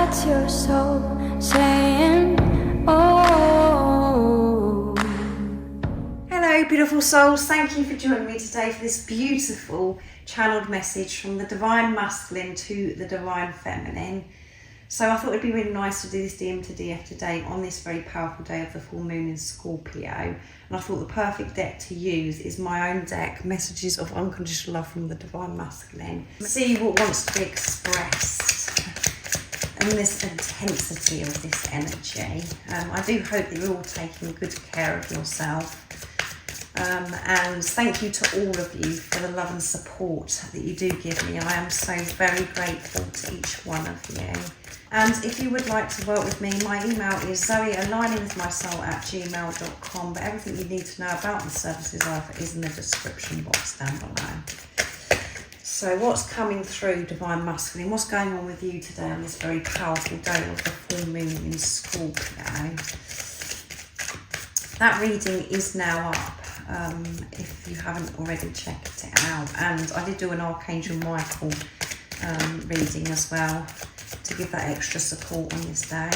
That's your soul saying, oh. Hello beautiful souls, thank you for joining me today for this beautiful channeled message from the Divine Masculine to the Divine Feminine. So I thought it'd be really nice to do this DM to DF today on this very powerful day of the full moon in Scorpio. And I thought the perfect deck to use is my own deck, Messages of Unconditional Love from the Divine Masculine. See what wants to be expressed and this intensity of this energy. I do hope that you're all taking good care of yourself. And thank you to all of you for the love and support that you do give me. I am so very grateful to each one of you. And if you would like to work with me, my email is zoealigningwithmysoul@gmail.com. But everything you need to know about the services I offer is in the description box down below. So what's coming through, Divine Masculine? What's going on with you today on this very powerful day of the full moon in Scorpio? That reading is now up. If you haven't already checked it out, and I did do an Archangel Michael reading as well to give that extra support on this day.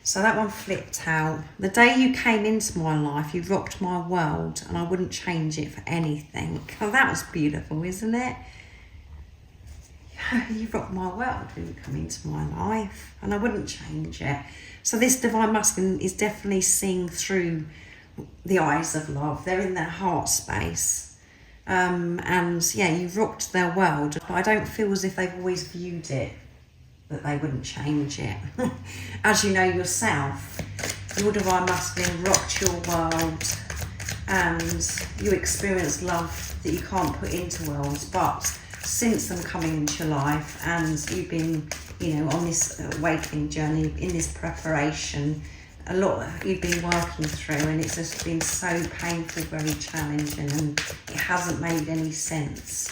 So that one flipped out. The day you came into my life, you rocked my world, and I wouldn't change it for anything. Oh, that was beautiful, isn't it? You rocked my world when you come into my life, and I wouldn't change it. So this Divine Masculine is definitely seeing through the eyes of love. They're in their heart space, and yeah, you rocked their world, but I don't feel as if they've always viewed it that they wouldn't change it. As you know yourself, your Divine Masculine rocked your world, and you experienced love that you can't put into words. But since them coming into your life, and you've been, you know, on this awakening journey, in this preparation, a lot you've been working through, and it's just been so painful, very challenging, and it hasn't made any sense,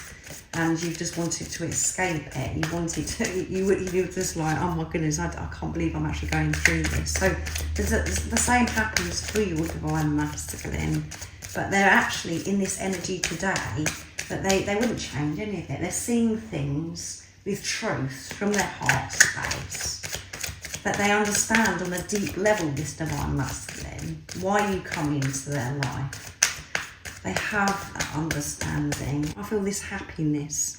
and you've just wanted to escape it. You wanted to, you were just like, oh my goodness, I can't believe I'm actually going through this. So the same happens for your Divine Masculine, but they're actually in this energy today that they wouldn't change any of it. They're seeing things with truth from their heart space, that they understand on a deep level, this Divine Masculine, why you come into their life. They have that understanding. I feel this happiness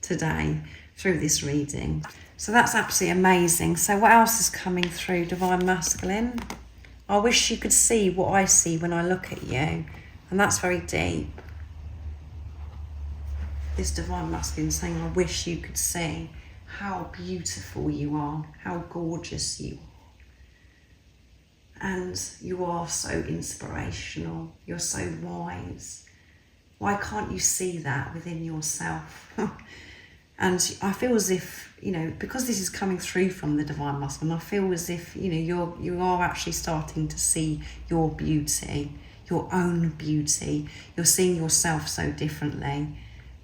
today through this reading. So that's absolutely amazing. So what else is coming through, Divine Masculine? I wish you could see what I see when I look at you. And that's very deep. This Divine Masculine saying, I wish you could see how beautiful you are, how gorgeous you are. And you are so inspirational, you're so wise. Why can't you see that within yourself? And I feel as if, you know, because this is coming through from the Divine Masculine, I feel as if, you know, you are actually starting to see your beauty, your own beauty. You're seeing yourself so differently.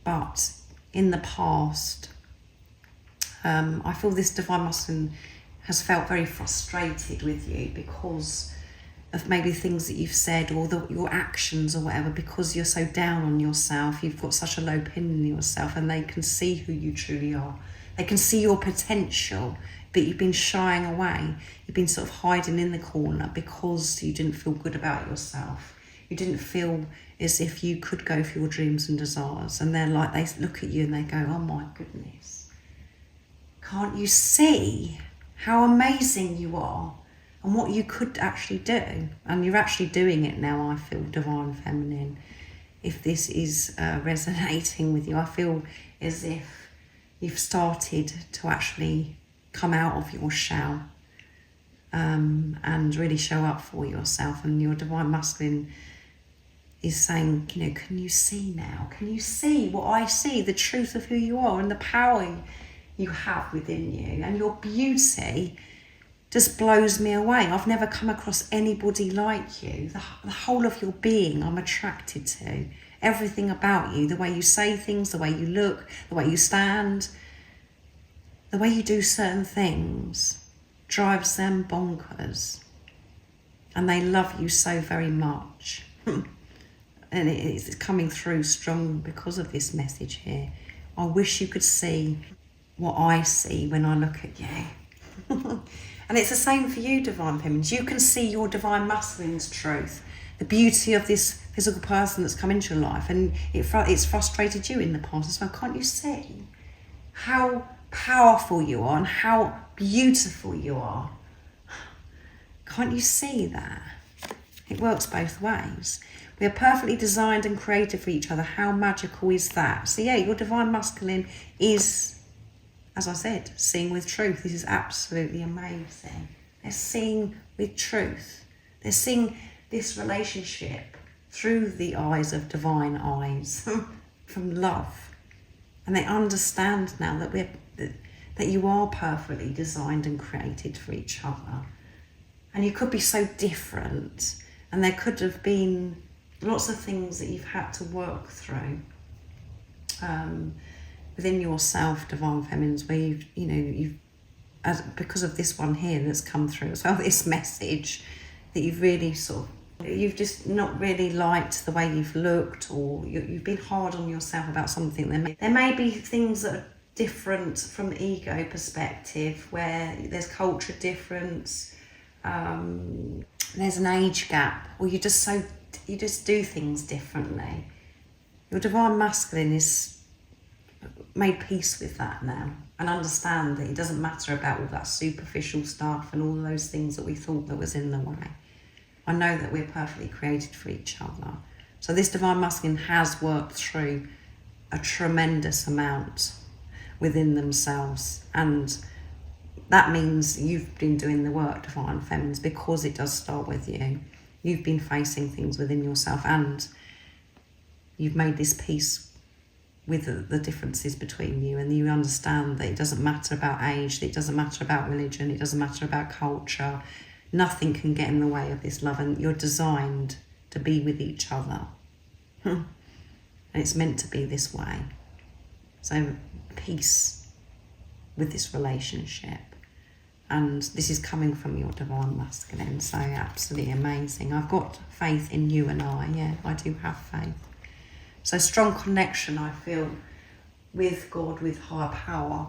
But in the past, I feel this Divine Masculine has felt very frustrated with you because of maybe things that you've said, or your actions or whatever, because you're so down on yourself. You've got such a low opinion of yourself, and they can see who you truly are. They can see your potential, but you've been shying away. You've been sort of hiding in the corner because you didn't feel good about yourself. You didn't feel as if you could go for your dreams and desires. And they're like, they look at you and they go, oh my goodness, can't you see how amazing you are and what you could actually do? And you're actually doing it now, I feel, Divine Feminine. If this is resonating with you, I feel as if you've started to actually come out of your shell and really show up for yourself. And your Divine Masculine is saying, you know, can you see now? Can you see what I see, the truth of who you are and the power you have within you? And your beauty just blows me away. I've never come across anybody like you. The whole of your being I'm attracted to. Everything about you, the way you say things, the way you look, the way you stand, the way you do certain things drives them bonkers. And they love you so very much. And it's coming through strong because of this message here. I wish you could see what I see when I look at you. And it's the same for you, divine feminines. You can see your divine masculine's truth, the beauty of this physical person that's come into your life, and it's frustrated you in the past as well. Can't you see how powerful you are and how beautiful you are? Can't you see that? It works both ways. We are perfectly designed and created for each other. How magical is that? So yeah, your divine masculine is, as I said, seeing with truth. This is absolutely amazing. They're seeing with truth. They're seeing this relationship through the eyes of divine eyes, from love. And they understand now that you are perfectly designed and created for each other. And you could be so different, and there could have been lots of things that you've had to work through within yourself, divine feminines, where you've because of this one here that's come through as well, this message, that you've really you've just not really liked the way you've looked, or you've been hard on yourself about something. There may be things that are different from the ego perspective, where there's culture difference, there's an age gap, or you just do things differently. Your divine masculine is made peace with that now, and understand that it doesn't matter about all that superficial stuff and all those things that we thought that was in the way. I know that we're perfectly created for each other. So this divine masculine has worked through a tremendous amount within themselves, and that means you've been doing the work, divine feminines, because it does start with you. You've been facing things within yourself, and you've made this peace with the differences between you, and you understand that it doesn't matter about age, that it doesn't matter about religion, it doesn't matter about culture. Nothing can get in the way of this love, and you're designed to be with each other. And it's meant to be this way. So peace with this relationship. And this is coming from your divine masculine, so absolutely amazing. I've got faith in you and I do have faith. So strong connection, I feel, with God, with higher power.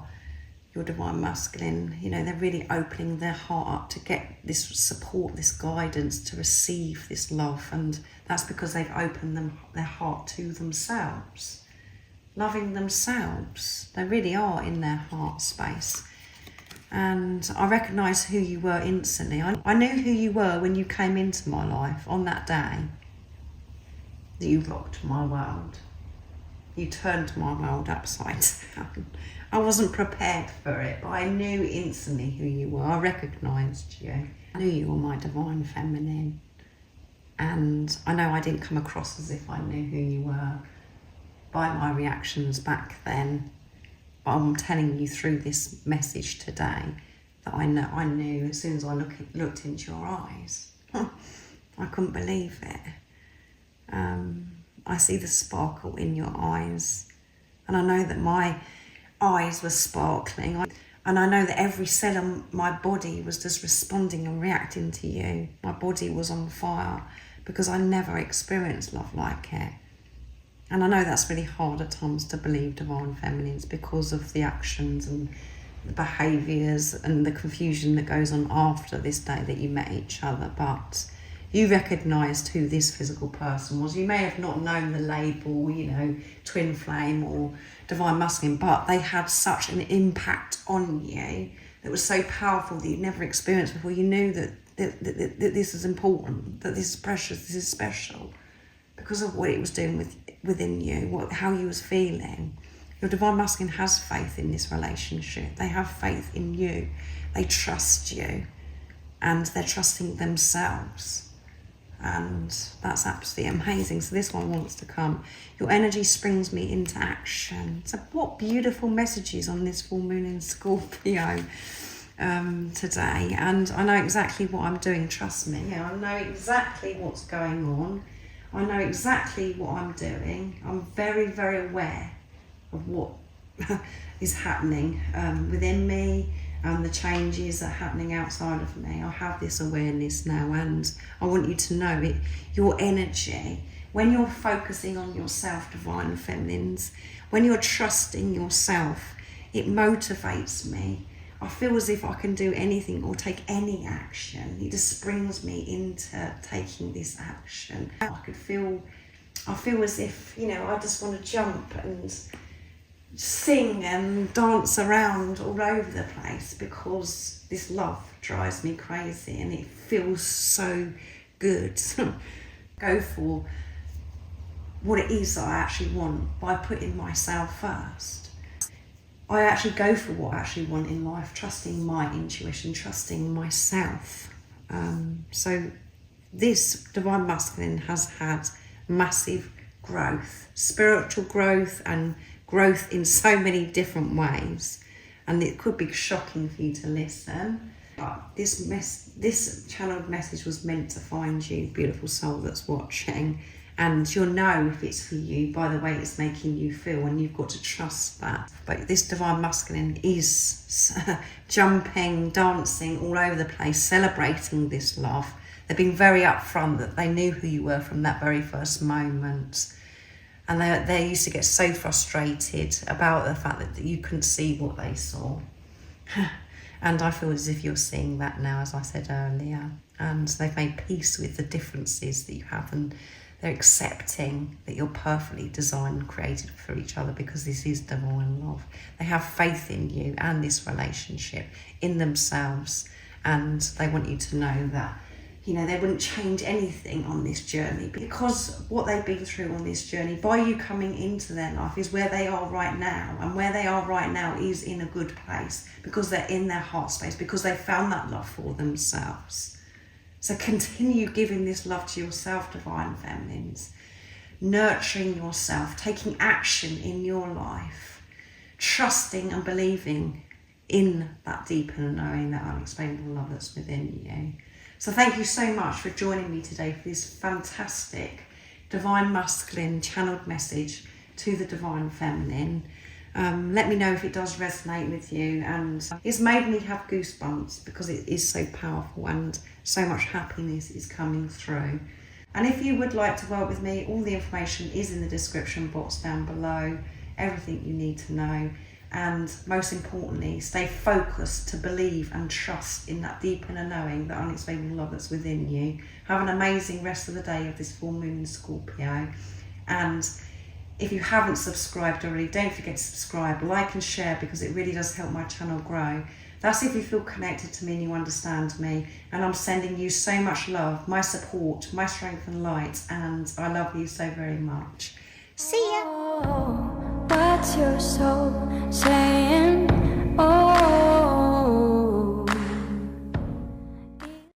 Your divine masculine, they're really opening their heart up to get this support, this guidance, to receive this love. And that's because they've opened their heart to themselves, loving themselves. They really are in their heart space. And I recognise who you were instantly. I knew who you were when you came into my life on that day that you rocked my world. You turned my world upside down. I wasn't prepared for it, but I knew instantly who you were. I recognised you. I knew you were my divine feminine. And I know I didn't come across as if I knew who you were by my reactions back then. But I'm telling you through this message today that I knew as soon as I looked into your eyes. I couldn't believe it. I see the sparkle in your eyes, and I know that my eyes were sparkling, and I know that every cell of my body was just responding and reacting to you. My body was on fire because I never experienced love like it. And I know that's really hard at times to believe, divine feminines, because of the actions and the behaviours and the confusion that goes on after this day that you met each other. But you recognised who this physical person was. You may have not known the label, twin flame or divine masculine, but they had such an impact on you that was so powerful that you'd never experienced before. You knew that this is important, that this is precious, this is special, because of what it was doing within you, how you was feeling. Your divine masculine has faith in this relationship. They have faith in you. They trust you, and they're trusting themselves. And that's absolutely amazing. So this one wants to come. Your energy springs me into action. So what beautiful messages on this full moon in Scorpio today. And I know exactly what I'm doing, trust me. I know exactly what's going on. I know exactly what I'm doing. I'm very, very aware of what is happening within me, and the changes that are happening outside of me. I have this awareness now, and I want you to know it. Your energy, when you're focusing on yourself, divine feminines, when you're trusting yourself, it motivates me. I feel as if I can do anything or take any action. It just brings me into taking this action. I feel as if, you know, I just want to jump and sing and dance around all over the place, because this love drives me crazy and it feels so good. Go for what it is that I actually want by putting myself first. I actually go for what I actually want in life, trusting my intuition, trusting myself. So this Divine Masculine has had massive growth, spiritual growth, and growth in so many different ways. And it could be shocking for you to listen, but this channeled message was meant to find you, beautiful soul that's watching. And you'll know if it's for you by the way it's making you feel, and you've got to trust that. But this Divine Masculine is jumping, dancing all over the place, celebrating this love. They've been very upfront that they knew who you were from that very first moment. And they used to get so frustrated about the fact that you couldn't see what they saw. And I feel as if you're seeing that now, as I said earlier. And they've made peace with the differences that you have, and they're accepting that you're perfectly designed and created for each other, because this is divine love. They have faith in you and this relationship, in themselves, and they want you to know that, you know, they wouldn't change anything on this journey, because what they've been through on this journey, by you coming into their life, is where they are right now. And where they are right now is in a good place, because they're in their heart space, because they found that love for themselves. So continue giving this love to yourself, Divine Feminines, nurturing yourself, taking action in your life, trusting and believing in that deeper knowing, that unexplainable love that's within you. So thank you so much for joining me today for this fantastic Divine Masculine channeled message to the Divine Feminine. Let me know if it does resonate with you, and it's made me have goosebumps because it is so powerful and so much happiness is coming through. And if you would like to work with me, all the information is in the description box down below, everything you need to know. And most importantly, stay focused to believe and trust in that deep inner knowing, that unexplainable love that's within you. Have an amazing rest of the day of this full moon in Scorpio. And if you haven't subscribed already, don't forget to subscribe, like and share, because it really does help my channel grow. That's if you feel connected to me and you understand me. And I'm sending you so much love, my support, my strength and light, and I love you so very much. See ya! What's your soul saying? Oh.